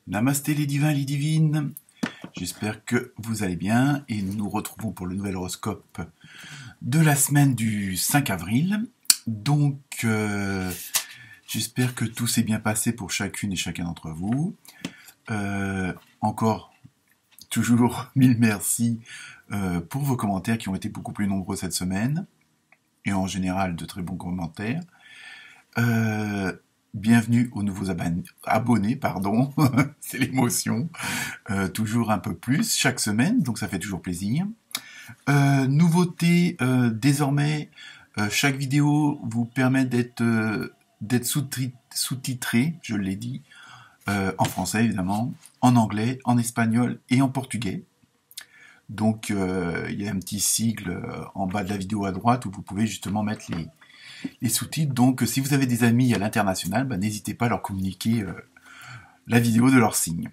Namasté les divins et les divines, j'espère que vous allez bien et nous nous retrouvons pour le nouvel horoscope de la semaine du 5 avril. Donc j'espère que tout s'est bien passé pour chacune et chacun d'entre vous. Encore, toujours mille merci pour vos commentaires qui ont été beaucoup plus nombreux cette semaine et en général de très bons commentaires. Bienvenue aux nouveaux abonnés, pardon, c'est l'émotion, toujours un peu plus chaque semaine, donc ça fait toujours plaisir. Nouveauté, désormais, chaque vidéo vous permet d'être sous-titré, je l'ai dit, en français évidemment, en anglais, en espagnol et en portugais. Donc il y a un petit sigle en bas de la vidéo à droite où vous pouvez justement mettre les sous-titres. Donc si vous avez des amis à l'international, n'hésitez pas à leur communiquer la vidéo de leur signe.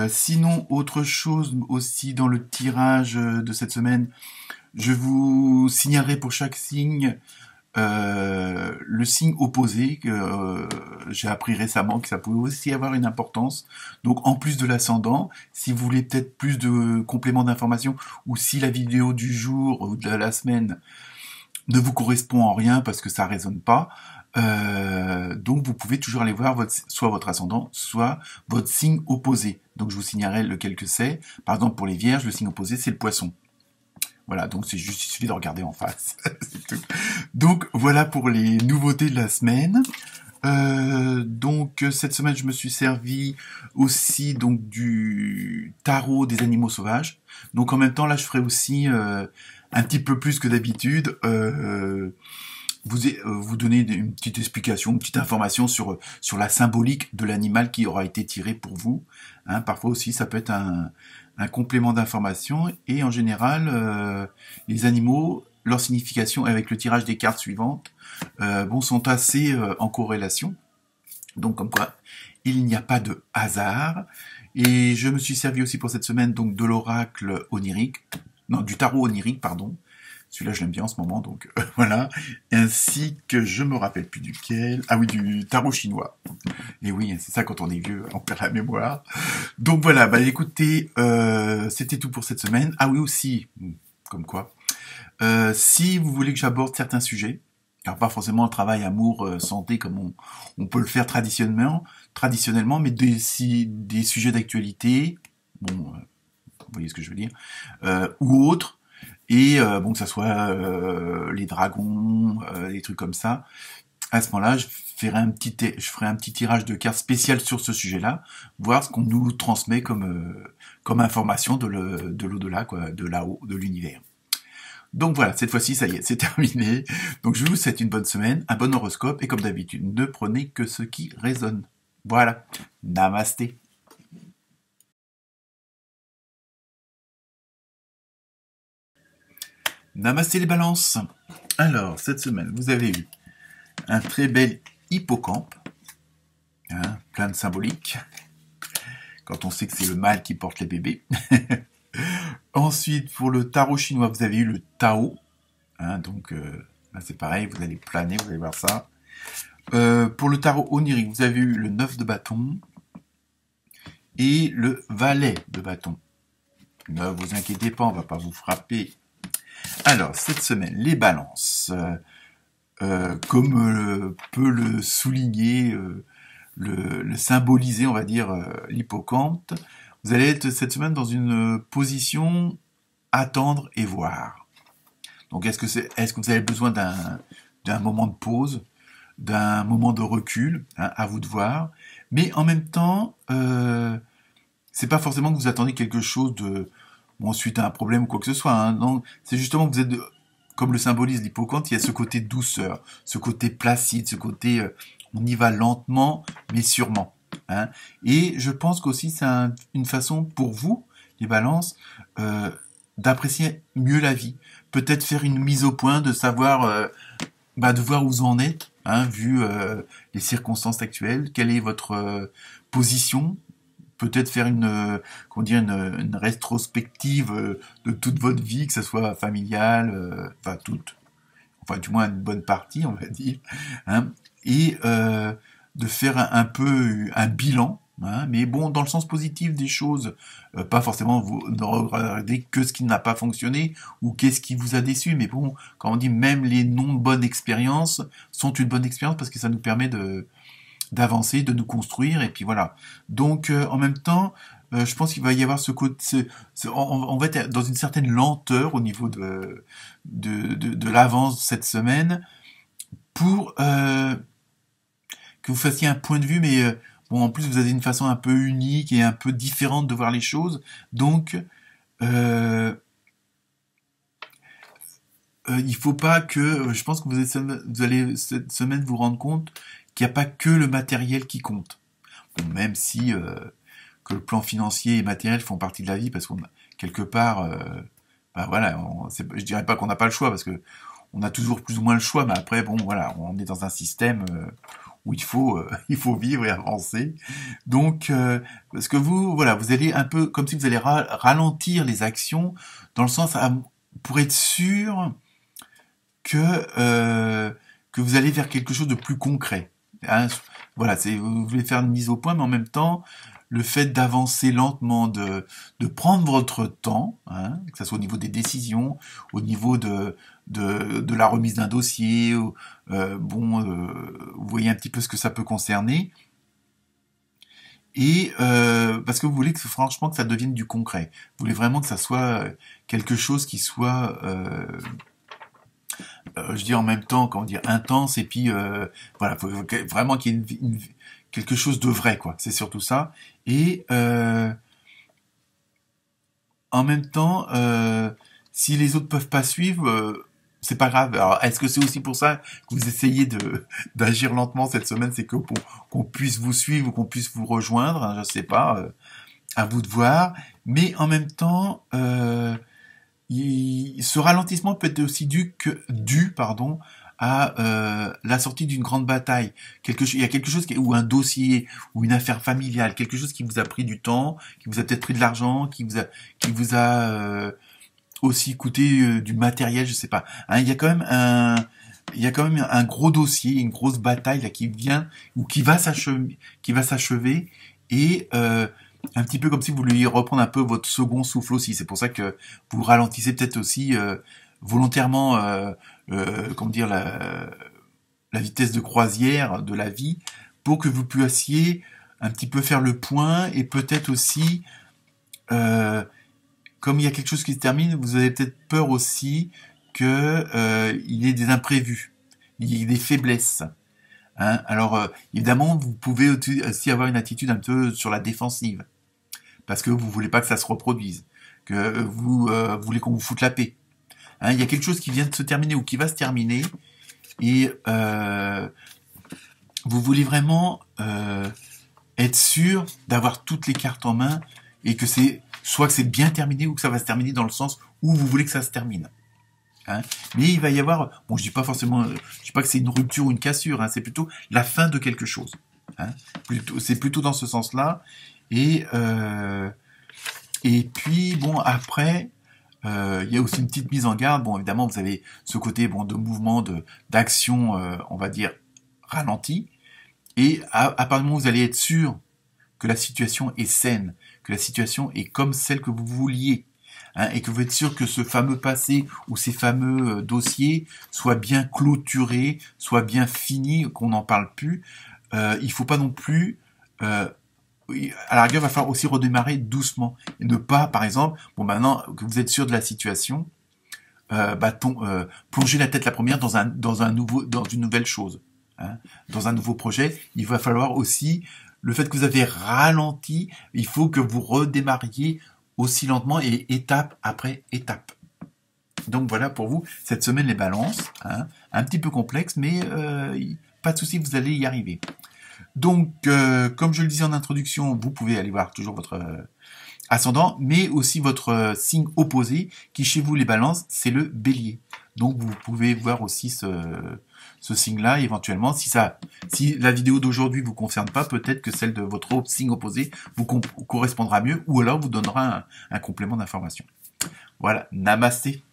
Sinon, autre chose aussi dans le tirage de cette semaine, je vous signalerai pour chaque signe le signe opposé que j'ai appris récemment que ça pouvait aussi avoir une importance. Donc en plus de l'ascendant, si vous voulez peut-être plus de compléments d'information ou si la vidéo du jour ou de la semaine ne vous correspond en rien parce que ça résonne pas, donc vous pouvez toujours aller voir soit votre ascendant, soit votre signe opposé. Donc je vous signalerai lequel que c'est. Par exemple pour les vierges, le signe opposé c'est le poisson. Voilà, donc c'est juste, il suffit de regarder en face. C'est tout. Donc voilà pour les nouveautés de la semaine. Donc cette semaine je me suis servi aussi donc du tarot des animaux sauvages. Donc en même temps là je ferai aussi un petit peu plus que d'habitude vous donner une petite explication, une petite information sur la symbolique de l'animal qui aura été tiré pour vous. Hein, parfois aussi ça peut être un complément d'information et en général les animaux, leur signification avec le tirage des cartes suivantes sont assez en corrélation. Donc comme quoi il n'y a pas de hasard. Et je me suis servi aussi pour cette semaine donc de l'oracle onirique, non du tarot onirique pardon. Celui-là, je l'aime bien en ce moment, donc voilà. Ainsi que je me rappelle plus duquel. Ah oui, du tarot chinois. Et oui, c'est ça quand on est vieux, on perd la mémoire. Donc voilà, écoutez, c'était tout pour cette semaine. Ah oui aussi, comme quoi. Si vous voulez que j'aborde certains sujets, alors pas forcément le travail, amour, santé comme on peut le faire traditionnellement, mais des sujets d'actualité, vous voyez ce que je veux dire, ou autres. Et que ça soit les dragons, les trucs comme ça, à ce moment-là, je ferai un petit tirage de cartes spécial sur ce sujet-là, voir ce qu'on nous transmet comme information de l'au-delà, quoi, de là-haut, de l'univers. Donc voilà, cette fois-ci, ça y est, c'est terminé. Donc je vous souhaite une bonne semaine, un bon horoscope, et comme d'habitude, ne prenez que ce qui résonne. Voilà, namasté. Namasté les balances. Alors, cette semaine, vous avez eu un très bel hippocampe, hein, plein de symbolique, quand on sait que c'est le mâle qui porte les bébés. Ensuite, pour le tarot chinois, vous avez eu le Tao, hein, donc là c'est pareil, vous allez planer, vous allez voir ça. Pour le tarot onirique, vous avez eu le 9 de bâton et le valet de bâton. Ne vous inquiétez pas, on va pas vous frapper. Alors, cette semaine, les balances. Comme peut le souligner, le symboliser, on va dire, l'hippocampe, vous allez être cette semaine dans une position attendre et voir. Donc est-ce que vous avez besoin d'un moment de pause, d'un moment de recul, hein, à vous de voir, mais en même temps, c'est pas forcément que vous attendez quelque chose de suite à un problème ou quoi que ce soit, hein, non, c'est justement que vous êtes comme le symbolise l'hippocampe, il y a ce côté douceur, ce côté placide, ce côté on y va lentement mais sûrement. Hein. Et je pense qu'aussi c'est une façon pour vous, les balances, d'apprécier mieux la vie. Peut-être faire une mise au point, de savoir, de voir où vous en êtes, hein, vu les circonstances actuelles, quelle est votre position. Peut-être faire une rétrospective de toute votre vie, que ce soit familiale, du moins une bonne partie, on va dire, hein, et de faire un peu un bilan hein, mais bon, dans le sens positif des choses, pas forcément vous ne regardez que ce qui n'a pas fonctionné ou qu'est-ce qui vous a déçu, mais bon, quand on dit même les non bonnes expériences sont une bonne expérience parce que ça nous permet d'avancer, de nous construire, et puis voilà. Donc en même temps, je pense qu'il va y avoir ce côté, on va être dans une certaine lenteur au niveau de l'avance cette semaine pour que vous fassiez un point de vue, mais bon, en plus vous avez une façon un peu unique et un peu différente de voir les choses, donc il faut pas que, je pense que vous allez cette semaine vous rendre compte qu'il n'y a pas que le matériel qui compte. Bon, même si que le plan financier et matériel font partie de la vie, parce qu'on quelque part, ben voilà, je dirais pas qu'on n'a pas le choix, parce que on a toujours plus ou moins le choix, mais après, bon, voilà, on est dans un système où il faut vivre et avancer. Donc, parce que vous, voilà, vous allez un peu, comme si vous allez ralentir les actions, dans le sens, pour être sûr que vous allez vers quelque chose de plus concret. Hein, voilà, vous voulez faire une mise au point, mais en même temps, le fait d'avancer lentement, de prendre votre temps, hein, que ce soit au niveau des décisions, au niveau de la remise d'un dossier, vous voyez un petit peu ce que ça peut concerner, et parce que vous voulez que franchement que ça devienne du concret. Vous voulez vraiment que ça soit quelque chose qui soit je dis en même temps, comment dire, intense, et puis voilà, faut vraiment qu'il y ait quelque chose de vrai, quoi. C'est surtout ça. Et en même temps, si les autres peuvent pas suivre, c'est pas grave. Alors, est-ce que c'est aussi pour ça que vous essayez d'agir lentement cette semaine, c'est que qu'on puisse vous suivre ou qu'on puisse vous rejoindre, hein, je sais pas, à vous de voir. Mais en même temps, ce ralentissement peut être aussi dû à la sortie d'une grande bataille. Il y a quelque chose ou un dossier ou une affaire familiale, quelque chose qui vous a pris du temps, qui vous a peut-être pris de l'argent, qui vous a aussi coûté du matériel, je sais pas. Hein, il y a quand même un gros dossier, une grosse bataille là qui vient ou qui va s'achever, et un petit peu comme si vous vouliez reprendre un peu votre second souffle aussi. C'est pour ça que vous ralentissez peut-être aussi volontairement, comment dire, la vitesse de croisière de la vie, pour que vous puissiez un petit peu faire le point, et peut-être aussi, comme il y a quelque chose qui se termine, vous avez peut-être peur aussi que il y ait des imprévus, il y ait des faiblesses. Hein. Alors évidemment, vous pouvez aussi avoir une attitude un peu sur la défensive, parce que vous voulez pas que ça se reproduise, que vous voulez qu'on vous foute la paix. Hein, il y a quelque chose qui vient de se terminer ou qui va se terminer, et vous voulez vraiment être sûr d'avoir toutes les cartes en main, et que soit que c'est bien terminé ou que ça va se terminer dans le sens où vous voulez que ça se termine. Hein, mais il va y avoir, bon, je dis pas que c'est une rupture ou une cassure, hein, c'est plutôt la fin de quelque chose. Hein, c'est plutôt dans ce sens-là. Et puis bon, après, il y a aussi une petite mise en garde. Bon, évidemment, vous avez ce côté de mouvement, d'action, on va dire ralenti. Et à partir du moment où vous allez être sûr que la situation est saine, que la situation est comme celle que vous vouliez, hein, et que vous êtes sûr que ce fameux passé ou ces fameux dossiers soient bien clôturés, soient bien finis, qu'on n'en parle plus, il faut pas non plus... à la rigueur, il va falloir aussi redémarrer doucement. Et ne pas, par exemple, bon, maintenant que vous êtes sûr de la situation, plonger la tête la première dans une nouvelle chose, hein, dans un nouveau projet. Il va falloir aussi, le fait que vous avez ralenti, il faut que vous redémarriez aussi lentement et étape après étape. Donc voilà pour vous, cette semaine les balances, hein, un petit peu complexe, mais pas de souci, vous allez y arriver. Donc, comme je le disais en introduction, vous pouvez aller voir toujours votre ascendant, mais aussi votre signe opposé, qui chez vous les balances, c'est le bélier. Donc vous pouvez voir aussi ce signe-là, éventuellement, si la vidéo d'aujourd'hui vous concerne pas, peut-être que celle de votre autre signe opposé vous correspondra mieux, ou alors vous donnera un complément d'information. Voilà, namasté.